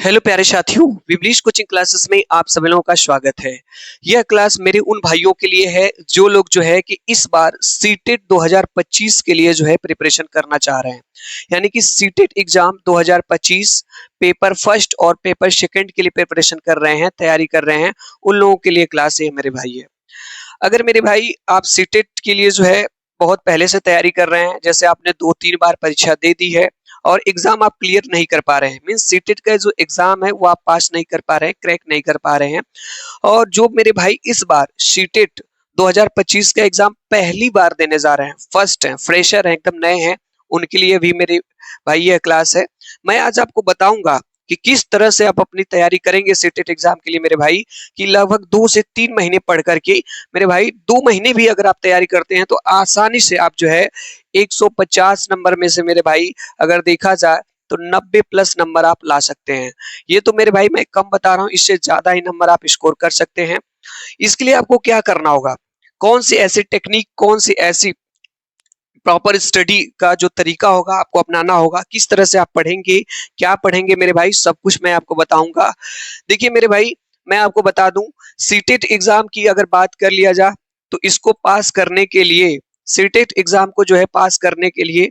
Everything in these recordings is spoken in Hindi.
हेलो प्यारे साथियों, विमलेश कोचिंग क्लासेस में आप सभी लोगों का स्वागत है। यह क्लास मेरे उन भाइयों के लिए है जो लोग जो है कि इस बार सीटेट 2025 के लिए जो है प्रिपरेशन करना चाह रहे हैं। यानी कि सीटेट एग्जाम 2025 पेपर फर्स्ट और पेपर सेकंड के लिए प्रिपरेशन कर रहे हैं, तैयारी कर रहे हैं। उन लोगों के लिए क्लास है मेरे भाई है। अगर मेरे भाई आप सीटेट के लिए जो है बहुत पहले से तैयारी कर रहे हैं, जैसे आपने 2-3 बार परीक्षा दे दी है और एग्जाम आप क्लियर नहीं कर पा रहे हैं, मींस सीटेट का जो एग्जाम है वो आप पास नहीं कर पा रहे हैं, क्रैक नहीं कर पा रहे हैं। और जो मेरे भाई इस बार सीटेट 2025 का एग्जाम पहली बार देने जा रहे हैं, फर्स्ट हैं, फ्रेशर हैं, एकदम नए हैं, उनके लिए भी मेरे भाई यह क्लास है। मैं आज आपको बताऊंगा कि किस तरह से आप अपनी तैयारी करेंगे सीटेट एग्जाम के लिए मेरे भाई, कि लगभग 2 से 3 महीने पढ़ करके मेरे भाई 2 महीने भी अगर आप तैयारी करते हैं तो आसानी से आप जो है 150 नंबर में से मेरे भाई अगर देखा जाए तो 90 प्लस नंबर आप ला सकते हैं। ये तो मेरे भाई मैं कम बता रहा हूँ, इससे ज्यादा ही नंबर आप स्कोर कर सकते हैं। इसके लिए आपको क्या करना होगा, कौन सी ऐसी टेक्निक, कौन सी ऐसी प्रॉपर स्टडी का जो तरीका होगा आपको अपनाना होगा, किस तरह से आप पढ़ेंगे, क्या पढ़ेंगे मेरे भाई, सब कुछ मैं आपको बताऊंगा। देखिए मेरे भाई, मैं आपको बता दूं, सीटेट एग्जाम की अगर बात कर लिया जाए तो इसको पास करने के लिए, सीटेट एग्जाम को जो है पास करने के लिए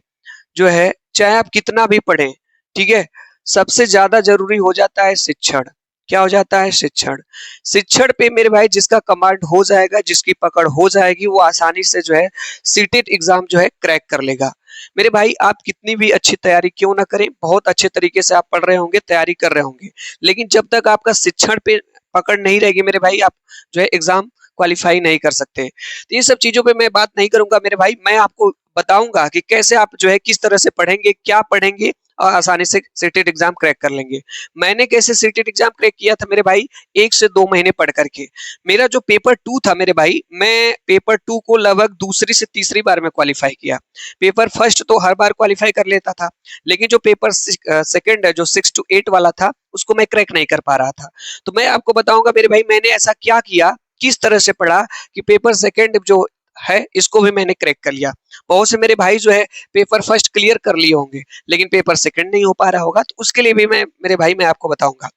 जो है, चाहे आप कितना भी पढ़ें, ठीक है, सबसे ज्यादा जरूरी हो जाता है शिक्षण। क्या हो जाता है? शिक्षण। शिक्षण पे मेरे भाई जिसका कमांड हो जाएगा, जिसकी पकड़ हो जाएगी, वो आसानी से जो है सीटेट एग्जाम जो है क्रैक कर लेगा। मेरे भाई आप कितनी भी अच्छी तैयारी क्यों ना करें, बहुत अच्छे तरीके से आप पढ़ रहे होंगे, तैयारी कर रहे होंगे, लेकिन जब तक आपका शिक्षण पे पकड़ नहीं रहेगी मेरे भाई, आप जो है एग्जाम क्वालिफाई नहीं कर सकते। तो ये सब चीजों पे मैं बात नहीं करूंगा मेरे भाई, मैं आपको बताऊंगा कि कैसे आप जो है किस तरह से पढ़ेंगे, क्या पढ़ेंगे और आसानी से सीटेट एग्जाम क्रैक कर लेंगे। मैंने कैसे सीटेट एग्जाम क्रैक किया था मेरे भाई, 1 से 2 महीने पढ़ करके। मेरा जो पेपर 2 था मेरे भाई, मैं पेपर 2 को लगभग दूसरी से तीसरी बार में क्वालिफाई किया। पेपर फर्स्ट तो हर बार क्वालिफाई कर लेता था, लेकिन जो पेपर सेकंड है, जो 6 to 8 वाला था, उसको मैं क्रैक नहीं कर पा रहा था। तो मैं आपको बताऊंगा मेरे भाई मैंने ऐसा क्या किया, किस तरह से पढ़ा कि पेपर सेकंड जो है इसको भी मैंने क्रैक कर लिया। बहुत से मेरे भाई जो है पेपर फर्स्ट क्लियर कर लिए होंगे, लेकिन पेपर सेकंड नहीं हो पा रहा होगा, तो उसके लिए भी मैं मेरे भाई मैं आपको बताऊंगा,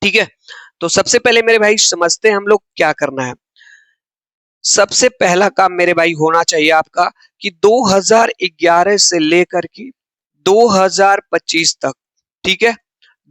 ठीक है। तो सबसे पहले मेरे भाई समझते हैं हम लोग क्या करना है। सबसे पहला काम मेरे भाई होना चाहिए आपका कि 2011 से लेकर के 2025 तक, ठीक है,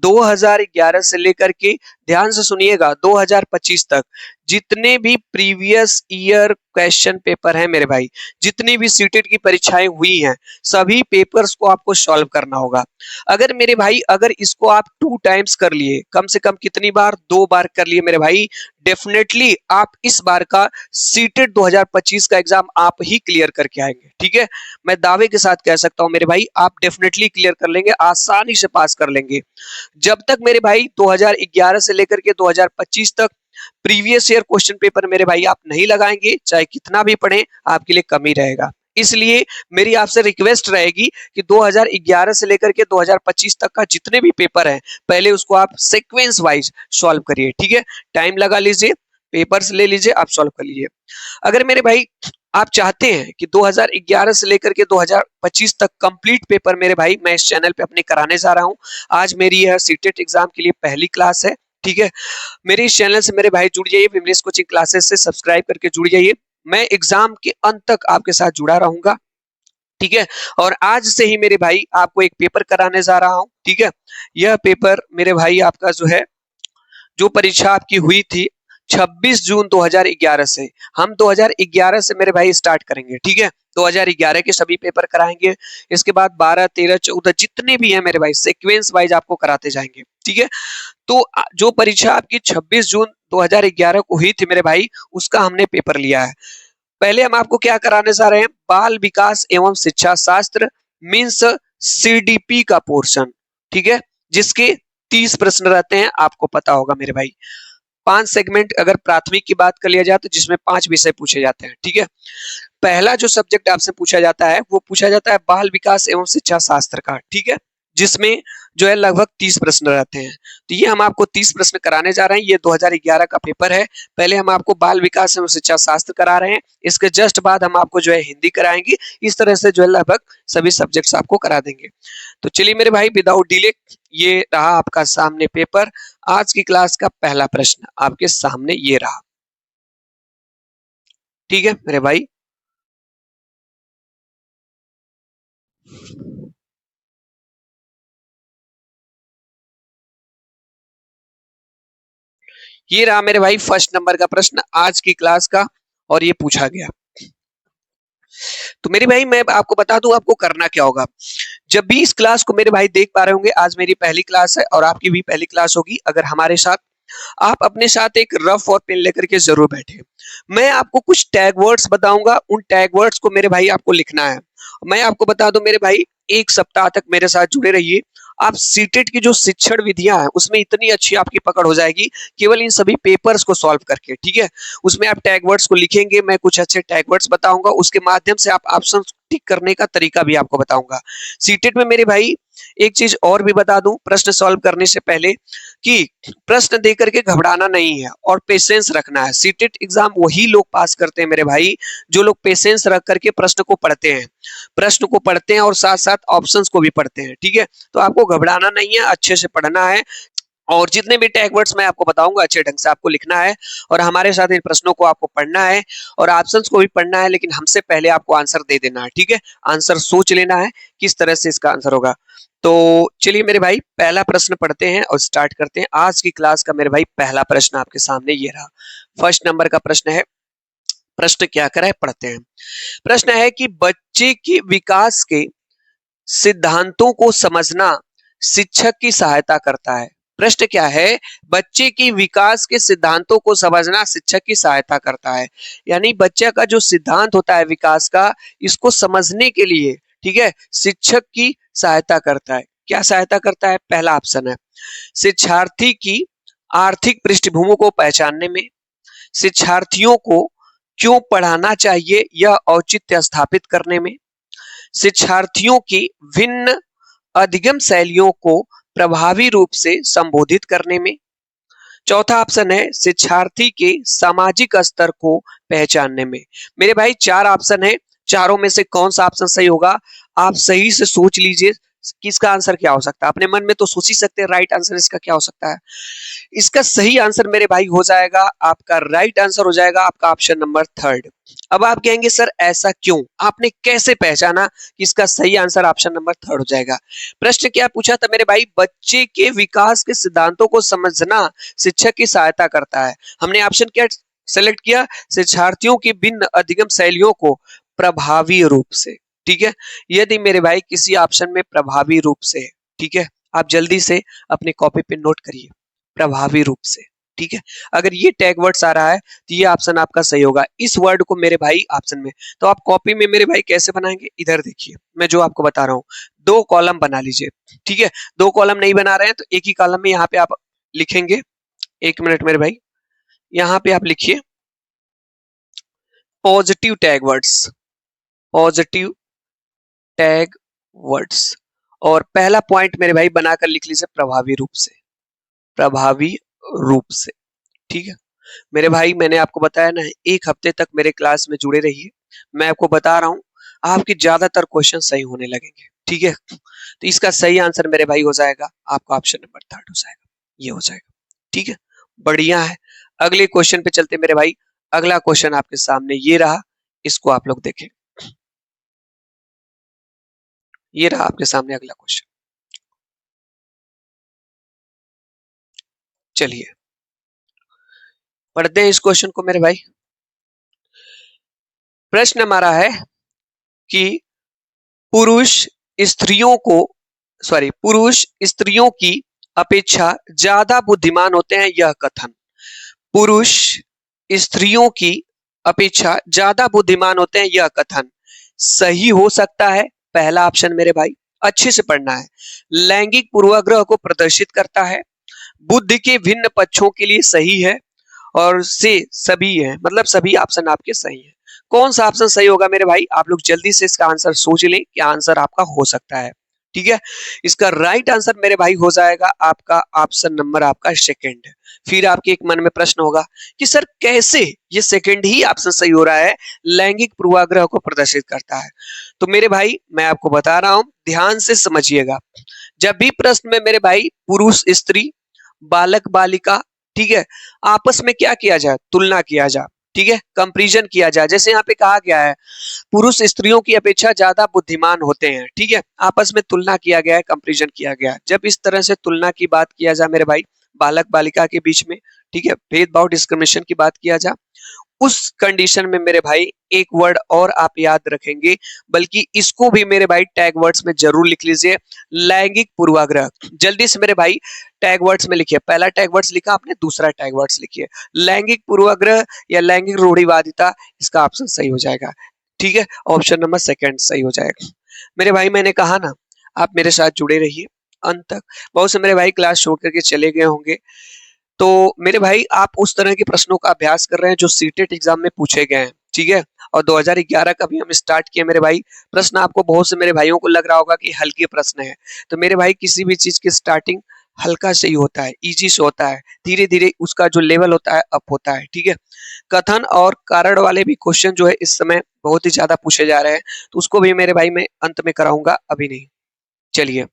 2011 से लेकर के, ध्यान से सुनिएगा, 2025 तक जितने भी प्रीवियस ईयर क्वेश्चन पेपर हैं मेरे भाई, जितनी भी सीटेट की परीक्षाएं हुई हैं, सभी पेपर्स को आपको सॉल्व करना होगा। अगर मेरे भाई अगर इसको आप 2 टाइम्स कर लिए, कम से कम कितनी बार, 2 बार कर लिए मेरे भाई, डेफिनेटली आप इस बार का सीटेट 2025 का एग्जाम आप ही क्लियर करके आएंगे, ठीक है। मैं दावे के साथ कह सकता हूं मेरे भाई, आप डेफिनेटली क्लियर कर लेंगे, आसानी से पास कर लेंगे। जब तक मेरे भाई 2011 से लेकर के 2025 तक प्रीवियस ईयर क्वेश्चन पेपर मेरे भाई आप नहीं लगाएंगे, चाहे कितना भी पढ़ें, आपके लिए कम ही रहेगा। इसलिए मेरी आपसे रिक्वेस्ट रहेगी कि 2011 से लेकर के 2025 तक का जितने भी पेपर हैं, पहले उसको आप सीक्वेंस वाइज सॉल्व करिए, ठीक है। टाइम लगा लीजिए, पेपर्स ले लीजिए, आप सॉल्व कर लीजिए। अगर मेरे भाई आप चाहते हैं कि 2011 से लेकर के 2025 तक कंप्लीट पेपर मेरे भाई मैं इस चैनल पे अपने कराने जा रहा हूं, आज मेरी यह सीटेट एग्जाम के लिए पहली क्लास है, ठीक है। मेरे इस चैनल से मेरे भाई जुड़ जाइए, विमलेश कोचिंग क्लासेस से सब्सक्राइब करके जुड़ जाइए। मैं एग्जाम के अंत तक आपके साथ जुड़ा रहूंगा, ठीक है। और आज से ही मेरे भाई आपको एक पेपर कराने जा रहा हूं, ठीक है। यह पेपर मेरे भाई आपका जो है, जो परीक्षा आपकी हुई थी 26 जून 2011 से, हम 2011 से मेरे भाई स्टार्ट करेंगे, ठीक है। 2011 के सभी पेपर कराएंगे, इसके बाद 12, 13, 14 जितने भी हैं मेरे भाई सीक्वेंस वाइज आपको कराते जाएंगे, ठीक है। तो जो परीक्षा आपकी 26 जून 2011 को हुई थी मेरे भाई, उसका हमने पेपर लिया है। पहले हम आपको क्या कराने जा रहे हैं, बाल विकास एवं शिक्षा शास्त्र मीन्स सीडीपी का पोर्शन, ठीक है, जिसके 30 प्रश्न रहते हैं, आपको पता होगा मेरे भाई। 5 सेगमेंट अगर प्राथमिक की बात कर लिया जाए तो जिसमें 5 विषय पूछे जाते हैं, ठीक है। पहला जो सब्जेक्ट आपसे पूछा जाता है वो पूछा जाता है बाल विकास एवं शिक्षा शास्त्र का, ठीक है। जिसमें जो है लगभग 30 प्रश्न रहते हैं। तो ये हम आपको 30 प्रश्न कराने जा रहे हैं। ये 2011 का पेपर है। पहले हम आपको बाल विकास एवं शिक्षा शास्त्र करा रहे हैं, इसके जस्ट बाद हम आपको जो है हिंदी कराएंगे। इस तरह से जो है लगभग सभी सब्जेक्ट्स आपको करा देंगे। तो चलिए मेरे भाई, विदाउट डिले, ये रहा आपका सामने पेपर। आज की क्लास का पहला प्रश्न आपके सामने ये रहा। ठीक है मेरे भाई, ये रहा मेरे भाई फर्स्ट नंबर का प्रश्न आज की क्लास का, और ये पूछा गया। तो मेरे भाई मैं आपको बता दूं आपको करना क्या होगा। जब भी इस क्लास को मेरे भाई देख पा रहे होंगे, आज मेरी पहली क्लास है और आपकी भी पहली क्लास होगी अगर हमारे साथ, आप अपने साथ एक रफ और पेन लेकर के जरूर बैठे। मैं आपको कुछ टैग वर्ड्स बताऊंगा, उन टैग वर्ड्स को मेरे भाई आपको लिखना है। मैं आपको बता दूं मेरे भाई, एक सप्ताह तक मेरे साथ जुड़े रहिए। आप सीटेट की जो शिक्षण विधियां हैं उसमें इतनी अच्छी आपकी पकड़ हो जाएगी केवल इन सभी पेपर्स को सॉल्व करके। ठीक है, उसमें आप टैग वर्ड्स को लिखेंगे, मैं कुछ अच्छे टैग वर्ड्स बताऊंगा, उसके माध्यम से आप ऑप्शन टिक करने का तरीका भी आपको बताऊंगा। सीटेट में मेरे भाई एक चीज और भी बता दूं प्रश्न सॉल्व करने से पहले, कि प्रश्न दे करके घबराना नहीं है और पेशेंस रखना है। सीटेट एग्जाम वही लोग पास करते हैं मेरे भाई जो लोग पेशेंस रख करके प्रश्न को पढ़ते हैं, प्रश्न को पढ़ते हैं और साथ साथ ऑप्शंस को भी पढ़ते हैं। ठीक है, तो आपको घबराना नहीं है, अच्छे से पढ़ना है, और जितने भी टैग वर्ड्स मैं आपको बताऊंगा अच्छे ढंग से आपको लिखना है, और हमारे साथ इन प्रश्नों को आपको पढ़ना है और ऑप्शंस को भी पढ़ना है, लेकिन हमसे पहले आपको आंसर दे देना है। ठीक है, आंसर सोच लेना है किस तरह से इसका आंसर होगा। तो चलिए मेरे भाई पहला प्रश्न पढ़ते हैं और स्टार्ट करते हैं आज की क्लास का। मेरे भाई पहला प्रश्न आपके सामने ये रहा, फर्स्ट नंबर का प्रश्न है। प्रश्न क्या करा है पढ़ते हैं। प्रश्न है कि बच्चे के विकास के सिद्धांतों को समझना शिक्षक की सहायता करता है। प्रश्न क्या है, बच्चे की विकास के सिद्धांतों को समझना शिक्षक की सहायता करता है। यानी बच्चे का जो सिद्धांत होता है विकास का, इसको समझने के लिए, ठीक है, शिक्षक की सहायता करता है। क्या सहायता करता है? पहला ऑप्शन है शिक्षार्थी की आर्थिक पृष्ठभूमि को पहचानने में, शिक्षार्थियों को क्यों पढ़ाना चाहिए यह औचित्य स्थापित करने में, शिक्षार्थियों की भिन्न अधिगम शैलियों को प्रभावी रूप से संबोधित करने में, चौथा ऑप्शन है शिक्षार्थी के सामाजिक स्तर को पहचानने में। मेरे भाई चार ऑप्शन है, चारों में से कौन सा ऑप्शन सही होगा? आप सही से सोच लीजिए कि इसका आंसर क्या हो सकता है। अपने मन में तो सोच ही सकते हैं राइट आंसर इसका क्या हो सकता है। इसका सही आंसर मेरे भाई हो जाएगा, आपका राइट आंसर हो जाएगा आपका ऑप्शन नंबर थर्ड। अब आप कहेंगे सर ऐसा क्यों, आपने कैसे पहचाना कि इसका सही आंसर ऑप्शन नंबर थर्ड हो जाएगा? प्रश्न क्या पूछा था मेरे भाई, बच्चे के विकास के सिद्धांतों को समझना शिक्षक की सहायता करता है। हमने ऑप्शन क्या सेलेक्ट किया? शिक्षार्थियों की भिन्न अधिगम शैलियों को प्रभावी रूप से। ठीक है, यदि मेरे भाई किसी ऑप्शन में प्रभावी रूप से है, ठीक है, आप जल्दी से अपने कॉपी पे नोट करिए, प्रभावी रूप से। ठीक है, अगर ये टैग वर्ड्स आ रहा है तो ये ऑप्शन आपका सही होगा। इस वर्ड को मेरे भाई ऑप्शन में, तो आप कॉपी में मेरे भाई कैसे बनाएंगे, इधर देखिए मैं जो आपको बता रहा हूँ, दो कॉलम बना लीजिए। ठीक है, दो कॉलम नहीं बना रहे हैं तो एक ही कॉलम में यहाँ पे आप लिखेंगे। एक मिनट मेरे भाई, यहाँ पे आप लिखिए positive tag words, positive tag words, और पहला पॉइंट मेरे भाई बनाकर लिख लीजिए प्रभावी रूप से, प्रभावी रूप से। ठीक है मेरे भाई, मैंने आपको बताया ना, एक हफ्ते तक मेरे क्लास में जुड़े रहिए। मैं आपको बता रहा हूँ आपके ज्यादातर क्वेश्चन सही होने लगेंगे। ठीक है, तो इसका सही आंसर मेरे भाई हो जाएगा आपका ऑप्शन नंबर थर्ड हो जाएगा, ये हो जाएगा। ठीक है, बढ़िया है। अगले क्वेश्चन पे चलते मेरे भाई। अगला क्वेश्चन आपके सामने ये रहा, इसको आप लोग देखें। ये रहा आपके सामने अगला क्वेश्चन। चलिए पढ़ते हैं इस क्वेश्चन को मेरे भाई। प्रश्न हमारा है कि पुरुष स्त्रियों को पुरुष स्त्रियों की अपेक्षा ज्यादा बुद्धिमान होते हैं, यह कथन पुरुष स्त्रियों की अपेक्षा ज्यादा बुद्धिमान होते हैं, यह कथन सही हो सकता है? पहला ऑप्शन मेरे भाई, अच्छे से पढ़ना है, लैंगिक पूर्वाग्रह को प्रदर्शित करता है, बुद्धि के भिन्न पक्षों के लिए सही है, और से सभी है, मतलब सभी ऑप्शन आपके सही है। कौन सा ऑप्शन सही होगा मेरे भाई? आप लोग जल्दी से इसका आंसर सोच लें, क्या आंसर आपका हो सकता है। ठीक है, इसका राइट आंसर मेरे भाई हो जाएगा आपका ऑप्शन नंबर आपका सेकंड। फिर आपके एक मन में प्रश्न होगा कि सर कैसे ये सेकंड ही ऑप्शन सही हो रहा है, लैंगिक पूर्वाग्रह को प्रदर्शित करता है। तो मेरे भाई मैं आपको बता रहा हूं, ध्यान से समझिएगा। जब भी प्रश्न में मेरे भाई पुरुष स्त्री बालक बालिका, ठीक है, आपस में क्या किया जाए, तुलना किया जाए, ठीक है, कंपैरिजन किया जाए। जैसे यहाँ पे कहा गया है पुरुष स्त्रियों की अपेक्षा ज्यादा बुद्धिमान होते हैं, ठीक है, आपस में तुलना किया गया है, कंपैरिजन किया गया है। जब इस तरह से तुलना की बात किया जाए मेरे भाई बालक बालिका के बीच में, ठीक है, भेदभाव डिस्क्रिमिनेशन की बात किया जाए, उस कंडीशन में मेरे भाई एक वर्ड और आप याद रखेंगे, बल्कि इसको भी मेरे भाई टैग वर्ड्स में जरूर लिख लीजिए, लैंगिक पूर्वाग्रह। जल्दी से मेरे भाई टैग वर्ड्स में लिखिए, पहला टैग वर्ड्स लिखा आपने, दूसरा टैग वर्ड्स लिखिए, लैंगिक पूर्वाग्रह या लैंगिक रूढ़िवादिता, इसका ऑप्शन सही हो जाएगा। ठीक है, ऑप्शन नंबर सेकंड सही हो जाएगा। मेरे भाई मैंने कहा ना, आप मेरे साथ जुड़े रहिए अंत तक। बहुत से मेरे भाई क्लास छोड़ करके चले गए होंगे, तो मेरे भाई आप उस तरह के प्रश्नों का अभ्यास कर रहे हैं जो सीटेट एग्जाम में पूछे गए हैं, ठीक है, और 2011 का भी हम स्टार्ट किए मेरे भाई। प्रश्न आपको बहुत से मेरे भाइयों को लग रहा होगा कि हल्के प्रश्न है, तो मेरे भाई किसी भी चीज की स्टार्टिंग हल्का से ही होता है, इजी से होता है, धीरे धीरे उसका जो लेवल होता है अप होता है, ठीक है। कथन और कारण वाले भी क्वेश्चन जो है इस समय बहुत ही ज्यादा पूछे जा रहे हैं, तो उसको भी मेरे भाई मैं अंत में कराऊंगा, अभी नहीं। चलिए,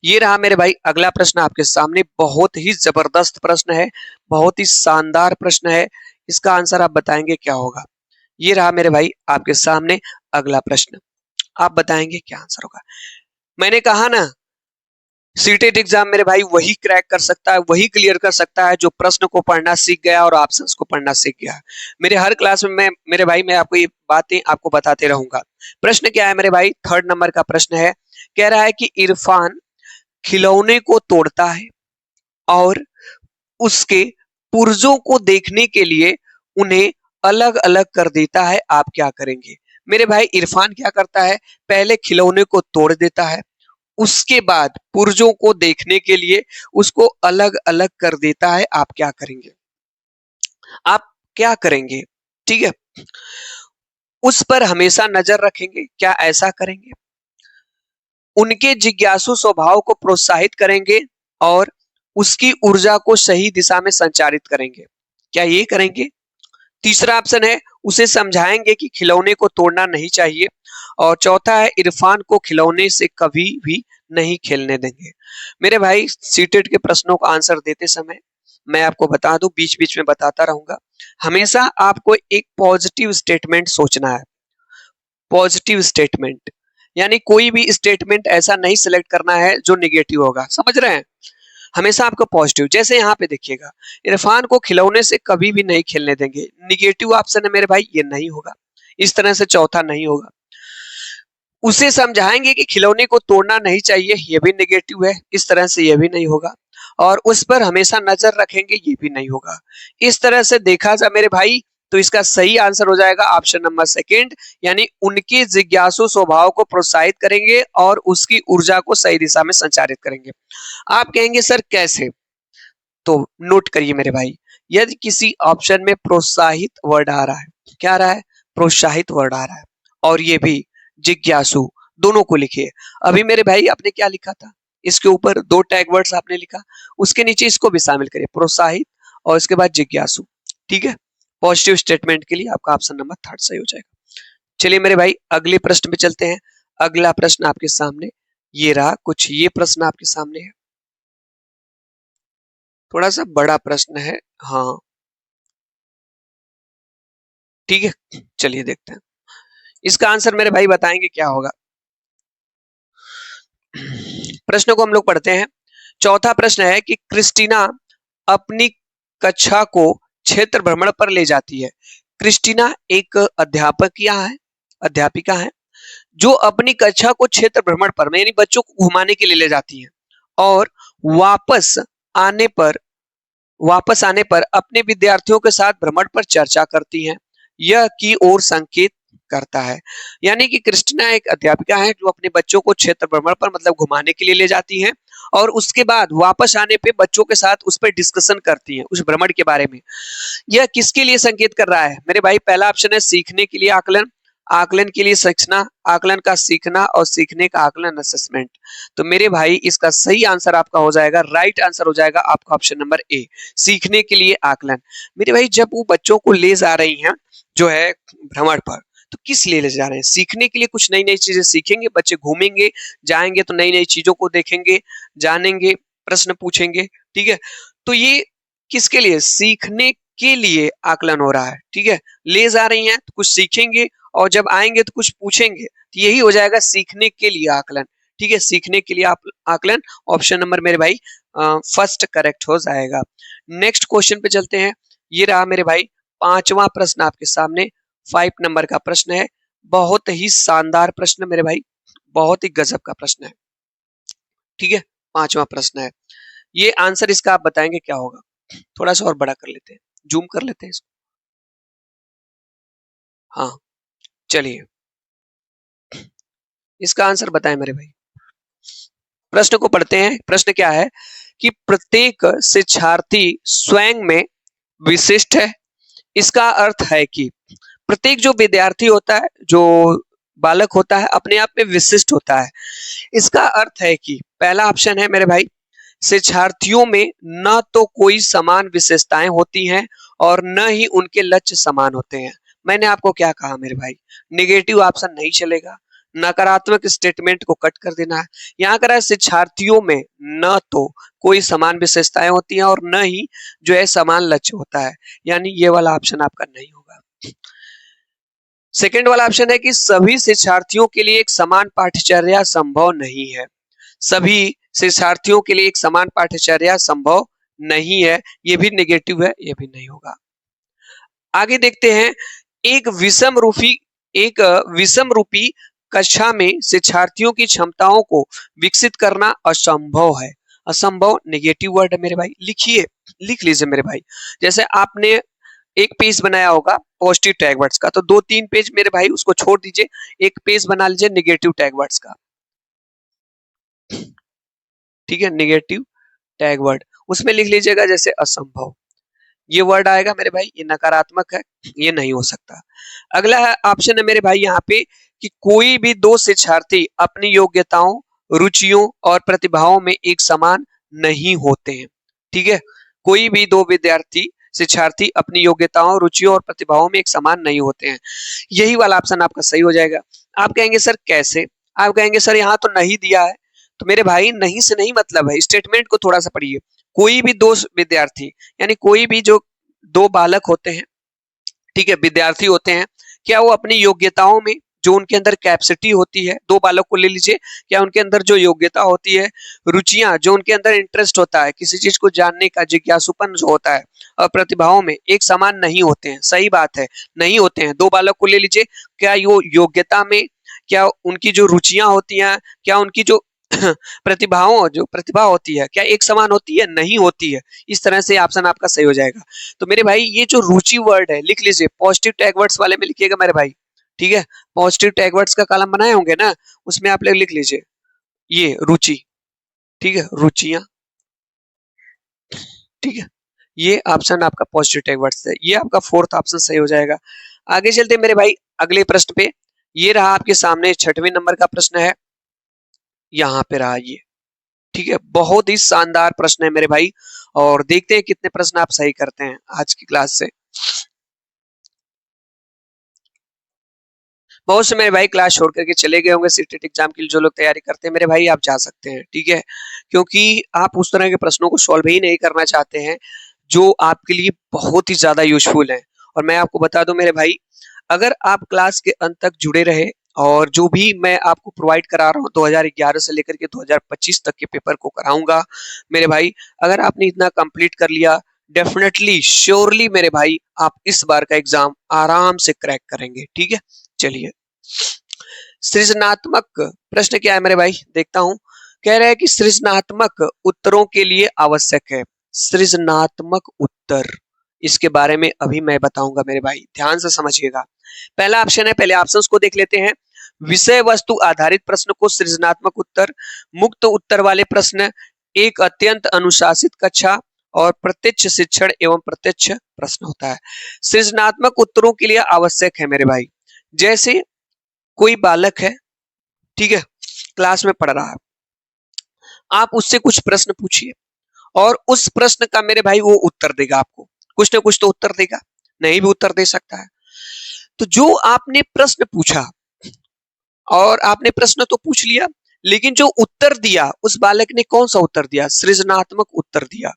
ये रहा मेरे भाई अगला प्रश्न आपके सामने, बहुत ही जबरदस्त प्रश्न है, बहुत ही शानदार प्रश्न है, इसका आंसर आप बताएंगे क्या होगा। ये रहा मेरे भाई आपके सामने अगला प्रश्न, आप बताएंगे क्या आंसर होगा। मैंने कहा ना, सीटेट एग्जाम मेरे भाई वही क्रैक कर सकता है, वही क्लियर कर सकता है जो प्रश्न को पढ़ना सीख गया और ऑप्शंस को पढ़ना सीख गया। मेरे हर क्लास में मैं मेरे भाई मैं आपको ये बातें आपको बताते रहूंगा। प्रश्न क्या है मेरे भाई, थर्ड नंबर का प्रश्न है, कह रहा है कि इरफान खिलौने को तोड़ता है और उसके पुर्जों को देखने के लिए उन्हें अलग अलग कर देता है, आप क्या करेंगे। मेरे भाई इरफान क्या करता है, पहले खिलौने को तोड़ देता है, उसके बाद पुर्जों को देखने के लिए उसको अलग अलग कर देता है, आप क्या करेंगे, आप क्या करेंगे, ठीक है। उस पर हमेशा नजर रखेंगे, क्या ऐसा करेंगे, उनके जिज्ञासु स्वभाव को प्रोत्साहित करेंगे और उसकी ऊर्जा को सही दिशा में संचारित करेंगे, क्या ये करेंगे। तीसरा ऑप्शन है, उसे समझाएंगे कि खिलौने को तोड़ना नहीं चाहिए, और चौथा है इरफान को खिलौने से कभी भी नहीं खेलने देंगे। मेरे भाई सीटेट के प्रश्नों का आंसर देते समय मैं आपको बता दूं, बीच बीच में बताता रहूंगा, हमेशा आपको एक पॉजिटिव स्टेटमेंट सोचना है। पॉजिटिव स्टेटमेंट यानी कोई भी स्टेटमेंट ऐसा नहीं सिलेक्ट करना है जो निगेटिव होगा, समझ रहे हैं, हमेशा आपको पॉजिटिव। जैसे यहाँ पे देखिएगा, इरफान को खिलौने से कभी भी नहीं खेलने देंगे, निगेटिव ऑप्शन है मेरे भाई, ये नहीं होगा, इस तरह से चौथा नहीं होगा। उसे समझाएंगे कि खिलौने को तोड़ना नहीं चाहिए, ये भी नेगेटिव है, इस तरह से ये भी नहीं होगा, और उस पर हमेशा नजर रखेंगे, ये भी नहीं होगा। इस तरह से देखा जाए मेरे भाई तो इसका सही आंसर हो जाएगा ऑप्शन नंबर सेकंड, यानी उनके जिज्ञासु स्वभाव को प्रोत्साहित करेंगे और उसकी ऊर्जा को सही दिशा में संचारित करेंगे। आप कहेंगे सर कैसे, तो नोट करिए मेरे भाई, यदि किसी ऑप्शन में प्रोत्साहित वर्ड आ रहा है, क्या आ रहा है, प्रोत्साहित वर्ड आ रहा है, और ये भी जिज्ञासु, दोनों को लिखिए। अभी मेरे भाई आपने क्या लिखा था, इसके ऊपर दो टैग वर्ड्स आपने लिखा, उसके नीचे इसको भी शामिल करिए, प्रोत्साहित और इसके बाद जिज्ञासु, ठीक है। पॉजिटिव स्टेटमेंट के लिए आपका ऑप्शन नंबर थर्ड सही हो जाएगा। चलिए मेरे भाई अगले प्रश्न पे चलते हैं। अगला प्रश्न आपके सामने ये रहा, कुछ ये प्रश्न आपके सामने है, थोड़ा सा बड़ा प्रश्न है, हाँ ठीक है, चलिए देखते हैं इसका आंसर मेरे भाई बताएंगे क्या होगा। प्रश्न को हम लोग पढ़ते हैं। चौथा प्रश्न है कि क्रिस्टीना अपनी कक्षा को क्षेत्र भ्रमण पर ले जाती है। क्रिस्टीना एक अध्यापिका है जो अपनी कक्षा को क्षेत्र भ्रमण पर यानी बच्चों को घुमाने के लिए ले जाती है, और वापस आने पर अपने विद्यार्थियों के साथ भ्रमण पर चर्चा करती हैं, यह की ओर संकेत करता है। यानी कि क्रिस्टीना एक अध्यापिका है जो अपने बच्चों को क्षेत्र भ्रमण पर मतलब घुमाने के लिए ले जाती हैं, और उसके बाद वापस आने पे बच्चों के साथ उस पर डिस्कशन करती हैं उस भ्रमण के बारे में। यह किसके लिए संकेत कर रहा है मेरे भाई, पहला ऑप्शन है सीखने के लिए आकलन, आकलन के लिए सीखना, आकलन का सीखना और सीखने का आकलन असेसमेंट। तो मेरे भाई इसका सही आंसर आपका हो जाएगा, राइट आंसर हो जाएगा आपका ऑप्शन नंबर ए, सीखने के लिए आकलन। मेरे भाई जब वो बच्चों को ले जा रही हैं जो है भ्रमण पर, तो किस लिए ले जा रहे हैं? सीखने के लिए, कुछ नई नई चीजें सीखेंगे बच्चे, घूमेंगे जाएंगे तो नई नई चीजों को देखेंगे, जानेंगे, प्रश्न पूछेंगे, ठीक है। तो ये किसके लिए? सीखने के लिए आकलन हो रहा है, ठीक है। ले जा रही हैं तो कुछ सीखेंगे और जब आएंगे तो कुछ पूछेंगे, तो यही हो जाएगा सीखने के लिए आकलन, ठीक है। सीखने के लिए आकलन, ऑप्शन नंबर मेरे भाई फर्स्ट करेक्ट हो जाएगा। नेक्स्ट क्वेश्चन पे चलते हैं। ये रहा मेरे भाई पांचवा प्रश्न आपके सामने, 5 नंबर का प्रश्न है। बहुत ही शानदार प्रश्न मेरे भाई, बहुत ही गजब का प्रश्न है, ठीक है। पांचवा प्रश्न है, ये आंसर इसका आप बताएंगे क्या होगा। थोड़ा सा और बड़ा कर लेते हैं, जूम कर लेते हैं इसको। हाँ चलिए, इसका आंसर बताएं मेरे भाई। प्रश्न को पढ़ते हैं। प्रश्न क्या है कि प्रत्येक शिक्षार्थी स्वयं में विशिष्ट है। इसका अर्थ है कि प्रत्येक जो विद्यार्थी होता है, जो बालक होता है, अपने आप में विशिष्ट होता है। इसका अर्थ है कि पहला ऑप्शन है मेरे भाई, शिक्षार्थियों में न तो कोई समान विशेषताएं होती हैं और न ही उनके लक्ष्य समान होते हैं। मैंने आपको क्या कहा मेरे भाई, नेगेटिव ऑप्शन नहीं चलेगा, नकारात्मक स्टेटमेंट को कट कर देना है। यहाँ करा है शिक्षार्थियों में न तो कोई समान विशेषताएं होती हैं और न ही जो है समान लक्ष्य होता है, यानी ये वाला ऑप्शन आपका नहीं होगा। सेकेंड वाला ऑप्शन है कि सभी शिक्षार्थियों के लिए एक समान पाठ्यचर्या संभव नहीं है। सभी शिक्षार्थियों के लिए एक समान पाठ्यचर्या संभव नहीं है, ये भी नेगेटिव है, ये भी नहीं होगा। आगे देखते हैं, एक विषम रूपी कक्षा में शिक्षार्थियों की क्षमताओं को विकसित करना असंभव है। असंभव नेगेटिव वर्ड है मेरे भाई, लिखिए, लिख लीजिए मेरे भाई। जैसे आपने एक पेज बनाया होगा पॉजिटिव टैग वर्ड्स का, तो 2-3 पेज मेरे भाई उसको छोड़ दीजिए, एक पेज बना लीजिए नेगेटिव टैग वर्ड्स का, ठीक है। नेगेटिव टैग वर्ड उसमें लिख लीजिएगा जैसे असंभव, ये वर्ड आएगा मेरे भाई, ये नकारात्मक है, ये नहीं हो सकता। अगला ऑप्शन है मेरे भाई यहाँ पे कि कोई भी दो शिक्षार्थी अपनी योग्यताओं, रुचियों और प्रतिभाओं में एक समान नहीं होते हैं, ठीक है। कोई भी दो शिक्षार्थी अपनी योग्यताओं, रुचियों और प्रतिभाओं में एक समान नहीं होते हैं, यही वाला ऑप्शन आपका सही हो जाएगा। आप कहेंगे सर कैसे? आप कहेंगे सर यहाँ तो नहीं दिया है। तो मेरे भाई नहीं से नहीं मतलब है, स्टेटमेंट को थोड़ा सा पढ़िए। कोई भी दो विद्यार्थी, यानी कोई भी जो दो बालक होते हैं, ठीक है, विद्यार्थी होते हैं, क्या वो अपनी योग्यताओं में, जो उनके अंदर कैपेसिटी होती है, दो बालक को ले लीजिए, क्या उनके अंदर जो योग्यता होती है, रुचियां, जो उनके अंदर इंटरेस्ट होता है, किसी चीज को जानने का जिज्ञासुपन जो होता है, और प्रतिभाओं में एक समान नहीं होते हैं। सही बात है, नहीं होते हैं। दो बालक को ले लीजिए, क्या यो योग्यता में, क्या उनकी जो रुचियां होती हैं, क्या उनकी जो जो प्रतिभा होती है, क्या एक समान होती है? नहीं होती है। इस तरह से ऑप्शन आपका सही हो जाएगा। तो मेरे भाई ये जो रुचि वर्ड है लिख लीजिए, पॉजिटिव टैग वर्ड्स वाले में लिखिएगा मेरे भाई, ठीक है। पॉजिटिव टैग वर्ड्स का कॉलम बनाए होंगे ना, उसमें आप लिख लीजिए ये रुचि, ठीक है, रुचियां, ठीक है। ये ऑप्शन आपका पॉजिटिव टैग वर्ड्स है, ये आपका फोर्थ ऑप्शन सही हो जाएगा। आगे चलते मेरे भाई अगले प्रश्न पे। ये रहा आपके सामने 6वें नंबर का प्रश्न है, यहाँ पे रहा ये, ठीक है। बहुत ही शानदार प्रश्न है मेरे भाई, और देखते हैं कितने प्रश्न आप सही करते हैं आज की क्लास से। बहुत से मेरे भाई क्लास छोड़ करके चले गए होंगे सीटेट एग्जाम के लिए, जो लोग तैयारी करते हैं मेरे भाई आप जा सकते हैं, ठीक है, क्योंकि आप उस तरह के प्रश्नों को सॉल्व ही नहीं करना चाहते हैं जो आपके लिए बहुत ही ज्यादा यूजफुल है। और मैं आपको बता दूं मेरे भाई, अगर आप क्लास के अंत तक जुड़े रहे और जो भी मैं आपको प्रोवाइड करा रहा हूँ 2011 से लेकर के 2025 तक के पेपर को कराऊंगा मेरे भाई, अगर आपने इतना कंप्लीट कर लिया, डेफिनेटली श्योरली मेरे भाई आप इस बार का एग्जाम आराम से क्रैक करेंगे, ठीक है। चलिए, सृजनात्मक प्रश्न क्या है मेरे भाई, देखता हूं। कह रहा है कि सृजनात्मक उत्तरों के लिए आवश्यक है। सृजनात्मक उत्तर, इसके बारे में अभी मैं बताऊंगा मेरे भाई, ध्यान से समझिएगा। पहला ऑप्शन है, पहले ऑप्शंस को देख लेते हैं। विषय वस्तु आधारित प्रश्न को सृजनात्मक उत्तर, मुक्त उत्तर वाले प्रश्न, एक अत्यंत अनुशासित कक्षा, और प्रत्यक्ष शिक्षण एवं प्रत्यक्ष प्रश्न होता है। सृजनात्मक उत्तरों के लिए आवश्यक है मेरे भाई, जैसे कोई बालक है, ठीक है, क्लास में पढ़ रहा है, आप उससे कुछ प्रश्न पूछिए और उस प्रश्न का मेरे भाई वो उत्तर देगा आपको, कुछ ना कुछ तो उत्तर देगा, नहीं भी उत्तर दे सकता है। तो जो आपने प्रश्न पूछा और आपने प्रश्न तो पूछ लिया, लेकिन जो उत्तर दिया उस बालक ने कौन सा उत्तर दिया, सृजनात्मक उत्तर दिया,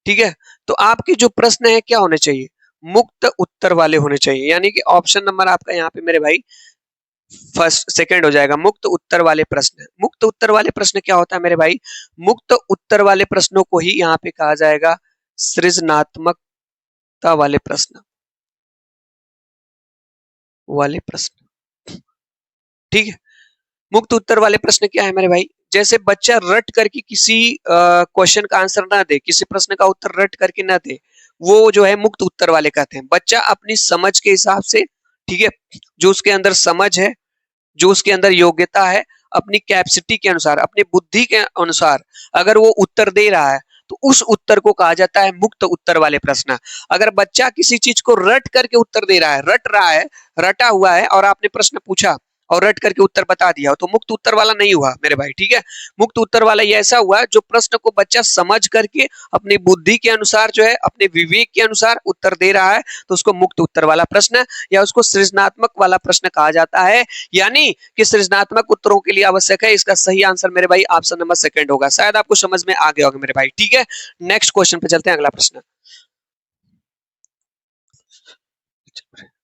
ठीक है। तो आपके जो प्रश्न है क्या होने चाहिए, मुक्त उत्तर वाले होने चाहिए, यानी कि ऑप्शन नंबर आपका यहाँ पे मेरे भाई फर्स्ट सेकंड हो जाएगा, मुक्त उत्तर वाले प्रश्न। मुक्त उत्तर वाले प्रश्न क्या होता है मेरे भाई, मुक्त उत्तर वाले प्रश्नों को ही यहाँ पे कहा जाएगा सृजनात्मकता वाले प्रश्न, वाले प्रश्न, ठीक है। मुक्त उत्तर वाले प्रश्न क्या है मेरे भाई, जैसे बच्चा रट करके किसी क्वेश्चन का आंसर ना दे, किसी प्रश्न का उत्तर रट करके ना दे, वो जो है मुक्त उत्तर वाले कहते हैं। बच्चा अपनी समझ के हिसाब से, ठीक है, जो उसके अंदर समझ है, जो उसके अंदर योग्यता है, अपनी कैपेसिटी के अनुसार, अपनी बुद्धि के अनुसार अगर वो उत्तर दे रहा है तो उस उत्तर को कहा जाता है मुक्त उत्तर वाले प्रश्न। अगर बच्चा किसी चीज को रट करके उत्तर दे रहा है, रट रहा है, रटा हुआ है, और आपने प्रश्न पूछा और रट करके उत्तर बता दिया, तो मुक्त उत्तर वाला नहीं हुआ मेरे भाई, ठीक है। मुक्त उत्तर वाला ये ऐसा हुआ जो प्रश्न को बच्चा समझ करके अपनी बुद्धि के अनुसार जो है, अपने विवेक के अनुसार उत्तर दे रहा है, तो उसको मुक्त उत्तर वाला प्रश्न या उसको सृजनात्मक वाला प्रश्न कहा जाता है। यानी कि सृजनात्मक उत्तरों के लिए आवश्यक है, इसका सही आंसर मेरे भाई ऑप्शन नंबर सेकंड होगा। शायद आपको समझ में आ गया होगा मेरे भाई, ठीक है। नेक्स्ट क्वेश्चन पे चलते हैं, अगला प्रश्न।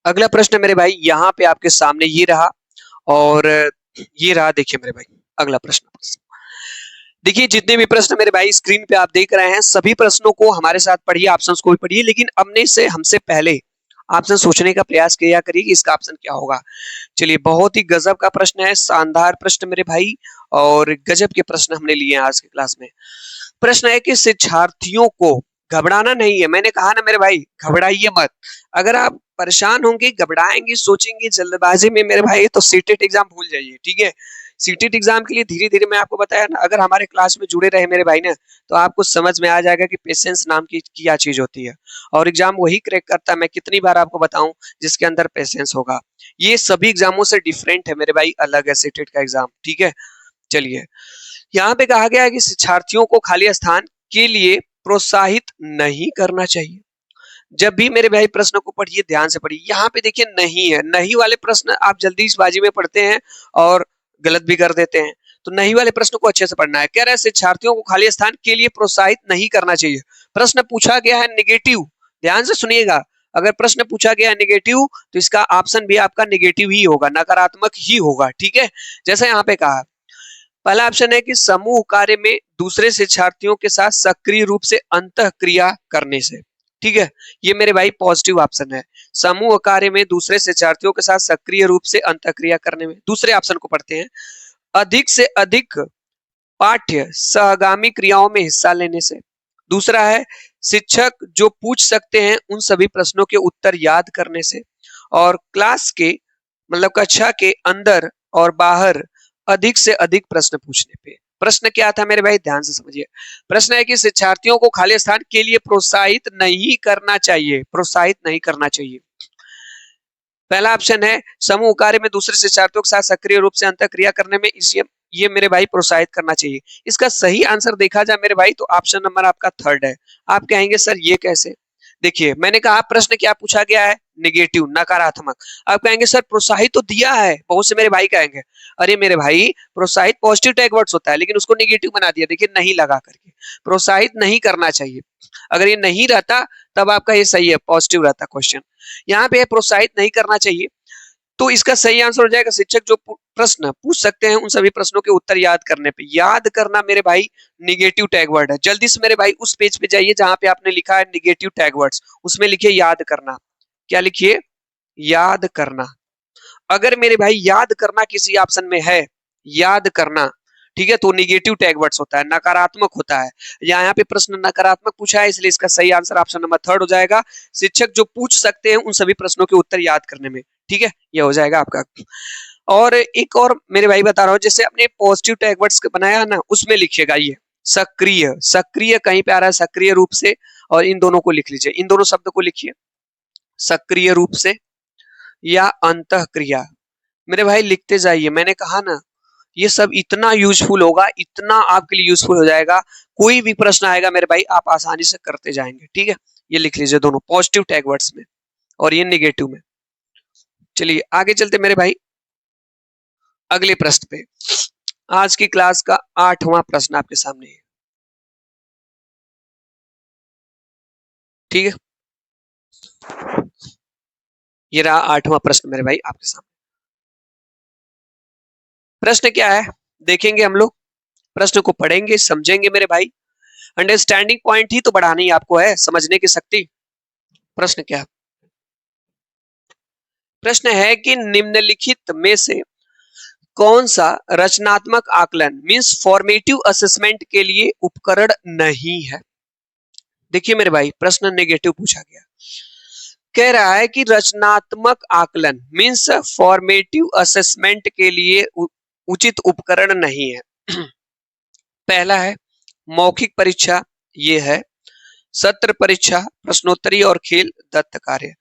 अगला प्रश्न मेरे भाई यहाँ पे आपके सामने ये रहा, और ये रहा, देखिए मेरे भाई अगला प्रश्न। देखिए जितने भी प्रश्न मेरे भाई स्क्रीन पे आप देख रहे हैं, सभी प्रश्नों को हमारे साथ पढ़िए, ऑप्शंस को भी पढ़िए, लेकिन अपने से हमसे पहले ऑप्शन सोचने का प्रयास किया करिए कि इसका ऑप्शन क्या होगा। चलिए, बहुत ही गजब का प्रश्न है, शानदार प्रश्न मेरे भाई, और गजब के प्रश्न हमने लिए हैं आज की क्लास में। प्रश्न है कि शिक्षार्थियों को घबराना नहीं है, मैंने कहा ना मेरे भाई, घबराइए मत। अगर आप परेशान होंगे, घबराएंगे, सोचेंगे जल्दबाजी में मेरे भाई, तो सीटेट एग्जाम भूल जाइए, ठीक है। सीटेट एग्जाम के लिए धीरे धीरे मैं आपको बताया ना, अगर हमारे क्लास में जुड़े रहे मेरे भाई ना, तो आपको समझ में आ जाएगा कि पेशेंस नाम की क्या चीज होती है, और एग्जाम वही क्रैक करता है, मैं कितनी बार आपको बताऊं, जिसके अंदर पेशेंस होगा। ये सभी एग्जामों से डिफरेंट है मेरे भाई, अलग है सीटेट का एग्जाम, ठीक है। चलिए, यहाँ पे कहा गया है कि शिक्षार्थियों को खाली स्थान के लिए प्रोत्साहित नहीं करना चाहिए। जब भी मेरे भाई प्रश्न को पढ़िए, ध्यान से पढ़िए, यहाँ पे देखिए नहीं है, नहीं वाले प्रश्न आप जल्दीबाजी में पढ़ते हैं और गलत भी कर देते हैं, तो नहीं वाले प्रश्न को अच्छे से पढ़ना है। कह रहे हैं शिक्षार्थियों को खाली स्थान के लिए प्रोत्साहित नहीं करना चाहिए। प्रश्न पूछा गया है नेगेटिव, ध्यान से सुनिएगा, अगर प्रश्न पूछा गया है नेगेटिव, तो इसका ऑप्शन भी आपका नेगेटिव ही होगा, नकारात्मक ही होगा, ठीक है। जैसे यहाँ पे कहा, पहला ऑप्शन है कि समूह कार्य में दूसरे शिक्षार्थियों के साथ सक्रिय रूप से अंतःक्रिया करने से, ठीक है, ये मेरे भाई पॉजिटिव ऑप्शन है। समूह कार्य में दूसरे शिक्षार्थियों के साथ सक्रिय रूप से अंतःक्रिया करने में। दूसरे ऑप्शन को पढ़ते हैं, अधिक से अधिक पाठ्य सहगामी क्रियाओं में हिस्सा लेने से। दूसरा है, शिक्षक जो पूछ सकते हैं उन सभी प्रश्नों के उत्तर याद करने से। और क्लास के मतलब कक्षा के अंदर और बाहर अधिक से अधिक प्रश्न पूछने पे। प्रश्न क्या था मेरे भाई, ध्यान से समझिए। प्रश्न है कि शिक्षार्थियों को खाली स्थान के लिए प्रोत्साहित नहीं करना चाहिए, प्रोत्साहित नहीं करना चाहिए। पहला ऑप्शन है समूह कार्य में दूसरे शिक्षार्थियों के साथ सक्रिय रूप से अंतःक्रिया करने में, इसे ये मेरे भाई प्रोत्साहित करना चाहिए। इसका सही आंसर देखा जाए मेरे भाई, तो ऑप्शन नंबर आपका थर्ड है। आप कहेंगे सर ये कैसे, देखिए मैंने कहा प्रश्न क्या पूछा गया है, नेगेटिव, नकारात्मक। आप कहेंगे सर प्रोत्साहित तो दिया है, बहुत से मेरे भाई कहेंगे अरे मेरे भाई प्रोत्साहित पॉजिटिव टैग वर्ड्स होता है, लेकिन उसको नेगेटिव बना दिया, देखिए नहीं लगा करके, प्रोत्साहित नहीं करना चाहिए। अगर ये नहीं रहता तब आपका ये सही है, पॉजिटिव रहता क्वेश्चन। यहाँ पे प्रोत्साहित नहीं करना चाहिए, तो इसका सही आंसर हो जाएगा शिक्षक जो प्रश्न पूछ सकते हैं उन सभी प्रश्नों के उत्तर याद करने पे। याद करना मेरे भाई निगेटिव टैग वर्ड है। जल्दी से मेरे भाई उस पेज पे जाइए जहां पे आपने लिखा है निगेटिव टैग वर्ड्स, उसमें लिखिए याद करना। क्या लिखिए, याद करना। अगर मेरे भाई याद करना किसी ऑप्शन में है, याद करना, ठीक है, तो निगेटिव टैग वर्ड्स होता है, नकारात्मक होता है। यहाँ पे प्रश्न नकारात्मक पूछा है, इसलिए इसका सही आंसर ऑप्शन नंबर थर्ड हो जाएगा, शिक्षक जो पूछ सकते हैं उन सभी प्रश्नों के उत्तर याद करने में, ठीक है, ये हो जाएगा आपका। और एक और मेरे भाई बता रहा हूँ, जैसे आपने पॉजिटिव टैग वर्ड्स बनाया ना, उसमें लिखिएगा ये सक्रिय, सक्रिय कहीं पे आ रहा है सक्रिय रूप से, और इन दोनों को लिख लीजिए, इन दोनों शब्द को लिखिए, सक्रिय रूप से या अंतःक्रिया मेरे भाई लिखते जाइए, मैंने कहा ना ये सब इतना यूजफुल होगा, इतना आपके लिए यूजफुल हो जाएगा, कोई भी प्रश्न आएगा मेरे भाई आप आसानी से करते जाएंगे। ठीक है, ये लिख लीजिए दोनों पॉजिटिव टैग वर्ड्स में और ये निगेटिव में। चलिए आगे चलते मेरे भाई अगले प्रश्न पे। आज की क्लास का 8वां प्रश्न आपके सामने है। ठीक है, ये रहा 8वां प्रश्न मेरे भाई आपके सामने। प्रश्न क्या है देखेंगे हम लोग, प्रश्न को पढ़ेंगे समझेंगे मेरे भाई। अंडरस्टैंडिंग पॉइंट ही तो बढ़ानी आपको है, समझने की शक्ति। प्रश्न क्या, प्रश्न है कि निम्नलिखित में से कौन सा रचनात्मक आकलन मींस फॉर्मेटिव असेसमेंट के लिए उपकरण नहीं है। देखिए मेरे भाई प्रश्न नेगेटिव पूछा गया, कह रहा है कि रचनात्मक आकलन मींस फॉर्मेटिव असेसमेंट के लिए उचित उपकरण नहीं है। पहला है मौखिक परीक्षा, ये है सत्र परीक्षा, प्रश्नोत्तरी और खेल दत्त कार्य।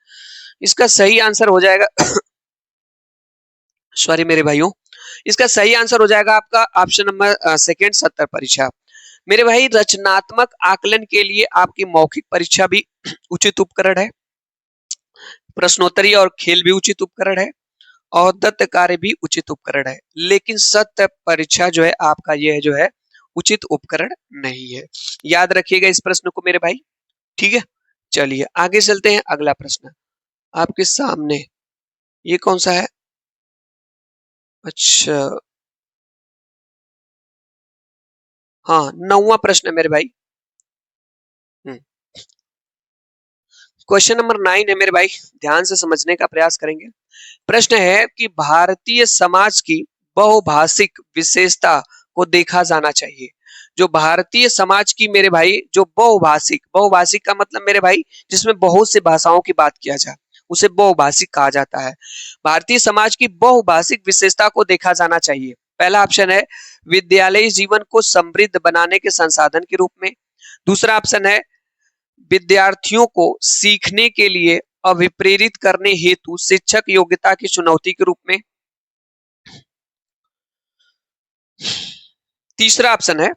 इसका सही आंसर हो जाएगा सॉरी मेरे भाइयों, इसका सही आंसर हो जाएगा आपका ऑप्शन नंबर सेकंड सत्र परीक्षा। मेरे भाई रचनात्मक आकलन के लिए आपकी मौखिक परीक्षा भी उचित उपकरण है, प्रश्नोत्तरी और खेल भी उचित उपकरण है और दत्त कार्य भी उचित उपकरण है, लेकिन सत्य परीक्षा जो है आपका यह जो है उचित उपकरण नहीं है। याद रखिएगा इस प्रश्न को मेरे भाई। ठीक है, चलिए आगे चलते हैं। अगला प्रश्न आपके सामने, ये कौन सा है, अच्छा हाँ 9वां प्रश्न है मेरे भाई। क्वेश्चन नंबर 9 है मेरे भाई, ध्यान से समझने का प्रयास करेंगे। प्रश्न है कि भारतीय समाज की बहुभाषिक विशेषता को देखा जाना चाहिए। जो भारतीय समाज की मेरे भाई जो बहुभाषिक, बहुभाषिक का मतलब मेरे भाई जिसमें बहुत सी भाषाओं की बात किया जाए उसे बहुभाषिक कहा जाता है। भारतीय समाज की बहुभाषिक विशेषता को देखा जाना चाहिए। पहला ऑप्शन है विद्यालयी जीवन को समृद्ध बनाने के संसाधन के रूप में। दूसरा ऑप्शन है विद्यार्थियों को सीखने के लिए अभिप्रेरित करने हेतु शिक्षक योग्यता की चुनौती के रूप में। तीसरा ऑप्शन है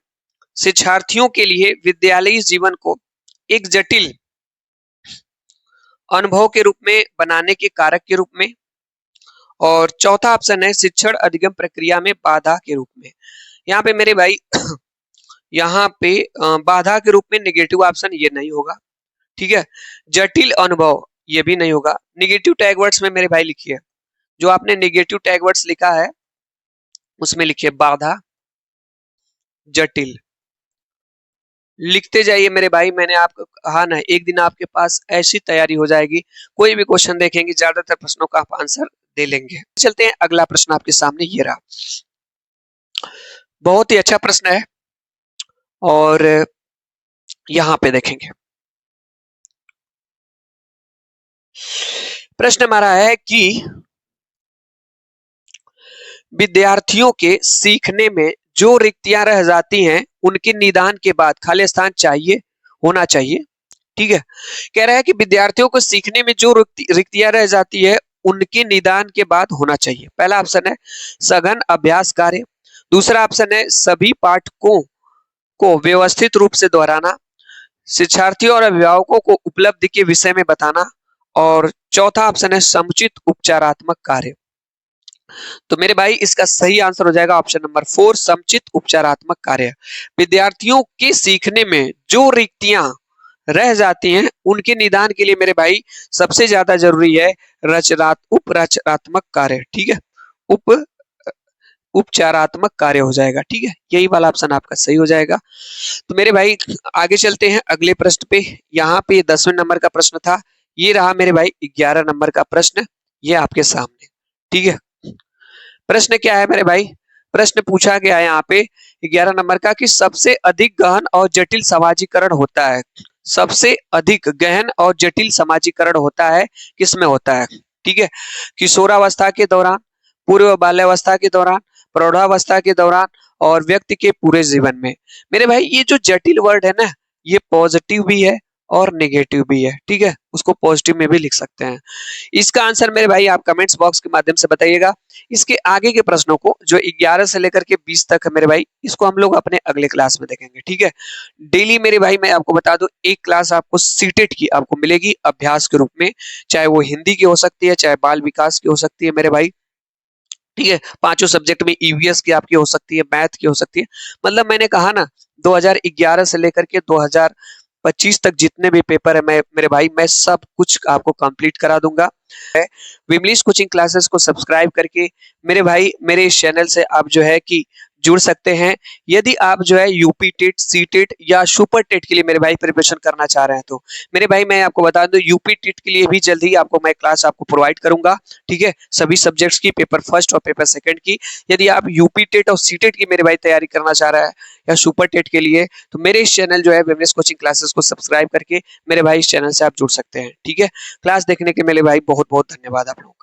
शिक्षार्थियों के लिए विद्यालयी जीवन को एक जटिल अनुभव के रूप में बनाने के कारक के रूप में। और चौथा ऑप्शन है शिक्षण अधिगम प्रक्रिया में बाधा के रूप में। यहाँ पे मेरे भाई यहाँ पे बाधा के रूप में नेगेटिव ऑप्शन ये नहीं होगा। ठीक है, जटिल अनुभव ये भी नहीं होगा। नेगेटिव टैग वर्ड्स में मेरे भाई लिखिए, जो आपने नेगेटिव टैग वर्ड्स लिखा है उसमें लिखिए बाधा, जटिल, लिखते जाइए मेरे भाई। मैंने आपको कहा ना एक दिन आपके पास ऐसी तैयारी हो जाएगी, कोई भी क्वेश्चन देखेंगे ज्यादातर प्रश्नों का आप आंसर दे लेंगे। चलते हैं अगला प्रश्न आपके सामने, ये रहा, बहुत ही अच्छा प्रश्न है और यहां पे देखेंगे। प्रश्न हमारा है कि विद्यार्थियों के सीखने में जो रिक्तियां रह जाती हैं उनके निदान के बाद खाली स्थान चाहिए होना चाहिए। ठीक है, कह रहा है कि विद्यार्थियों को सीखने में जो रिक्तियां रह जाती है उनके निदान के बाद होना चाहिए। पहला ऑप्शन है सघन अभ्यास कार्य। दूसरा ऑप्शन है सभी पाठकों को व्यवस्थित रूप से दोहराना। शिक्षार्थियों और अभिभावकों को उपलब्धि के विषय में बताना। और चौथा ऑप्शन है समुचित उपचारात्मक कार्य। तो मेरे भाई इसका सही आंसर हो जाएगा ऑप्शन नंबर 4 समुचित उपचारात्मक कार्य। विद्यार्थियों के सीखने में जो रिक्तियां रह जाती हैं उनके निदान के लिए मेरे भाई सबसे ज्यादा जरूरी है उपरचनात्मक कार्य। ठीक है, उपचारात्मक कार्य हो जाएगा। ठीक है, यही वाला ऑप्शन आपका सही हो जाएगा। तो मेरे भाई आगे चलते हैं अगले प्रश्न पे। यहाँ पे 10वें नंबर का प्रश्न था, ये रहा मेरे भाई 11 नंबर का प्रश्न, ये आपके सामने। ठीक है, प्रश्न क्या है मेरे भाई, प्रश्न पूछा गया है यहाँ पे 11 नंबर का कि सबसे अधिक गहन और जटिल समाजीकरण होता है, सबसे अधिक गहन और जटिल समाजीकरण होता है किसमें होता है। ठीक है, किशोरावस्था के दौरान, पूर्व बाल्यावस्था के दौरान, प्रौढ़ावस्था के दौरान और व्यक्ति के पूरे जीवन में। मेरे भाई ये जो जटिल वर्ड है ना ये पॉजिटिव भी है और नेगेटिव भी है, ठीक है, उसको पॉजिटिव में भी लिख सकते हैं। इसका आंसर मेरे भाई आप कमेंट्स बॉक्स के माध्यम से बताइएगा। इसके आगे के प्रश्नों को जो 11 से लेकर के 20 तक है मेरे भाई, इसको हम लोग अपने अगले क्लास में देखेंगे, ठीक है। डेली मेरे भाई मैं आपको बता दूं, एक क्लास आपको सीटेट की आपको मिलेगी अभ्यास के रूप में, चाहे वो हिंदी की हो सकती है, चाहे बाल विकास की हो सकती है मेरे भाई, ठीक है। पांचों सब्जेक्ट में ईवीएस की आपकी हो सकती है, मैथ की हो सकती है। मतलब मैंने कहा ना, 2011 से लेकर के 2025 तक जितने भी पेपर है मैं मेरे भाई मैं सब कुछ आपको कंप्लीट करा दूंगा। विमलिश कोचिंग क्लासेस को सब्सक्राइब करके मेरे भाई मेरे इस चैनल से आप जो है कि जुड़ सकते हैं। यदि आप जो है यूपी टेट, सी टेट या सुपर टेट के लिए मेरे भाई प्रिपरेशन करना चाह रहे हैं तो मेरे भाई मैं आपको बता दूं, यूपी टेट के लिए भी जल्द ही आपको मैं क्लास आपको प्रोवाइड करूंगा, ठीक है, सभी सब्जेक्ट्स की, पेपर फर्स्ट और पेपर सेकंड की। यदि आप यूपी टेट और सी टेट की मेरे भाई तैयारी करना चाह रहा है या सुपर टेट के लिए, तो मेरे इस चैनल जो है विमलेश कोचिंग क्लासेस को सब्सक्राइब करके मेरे भाई इस चैनल से आप जुड़ सकते हैं, ठीक है। क्लास देखने के मेरे भाई बहुत बहुत धन्यवाद आप लोगों का।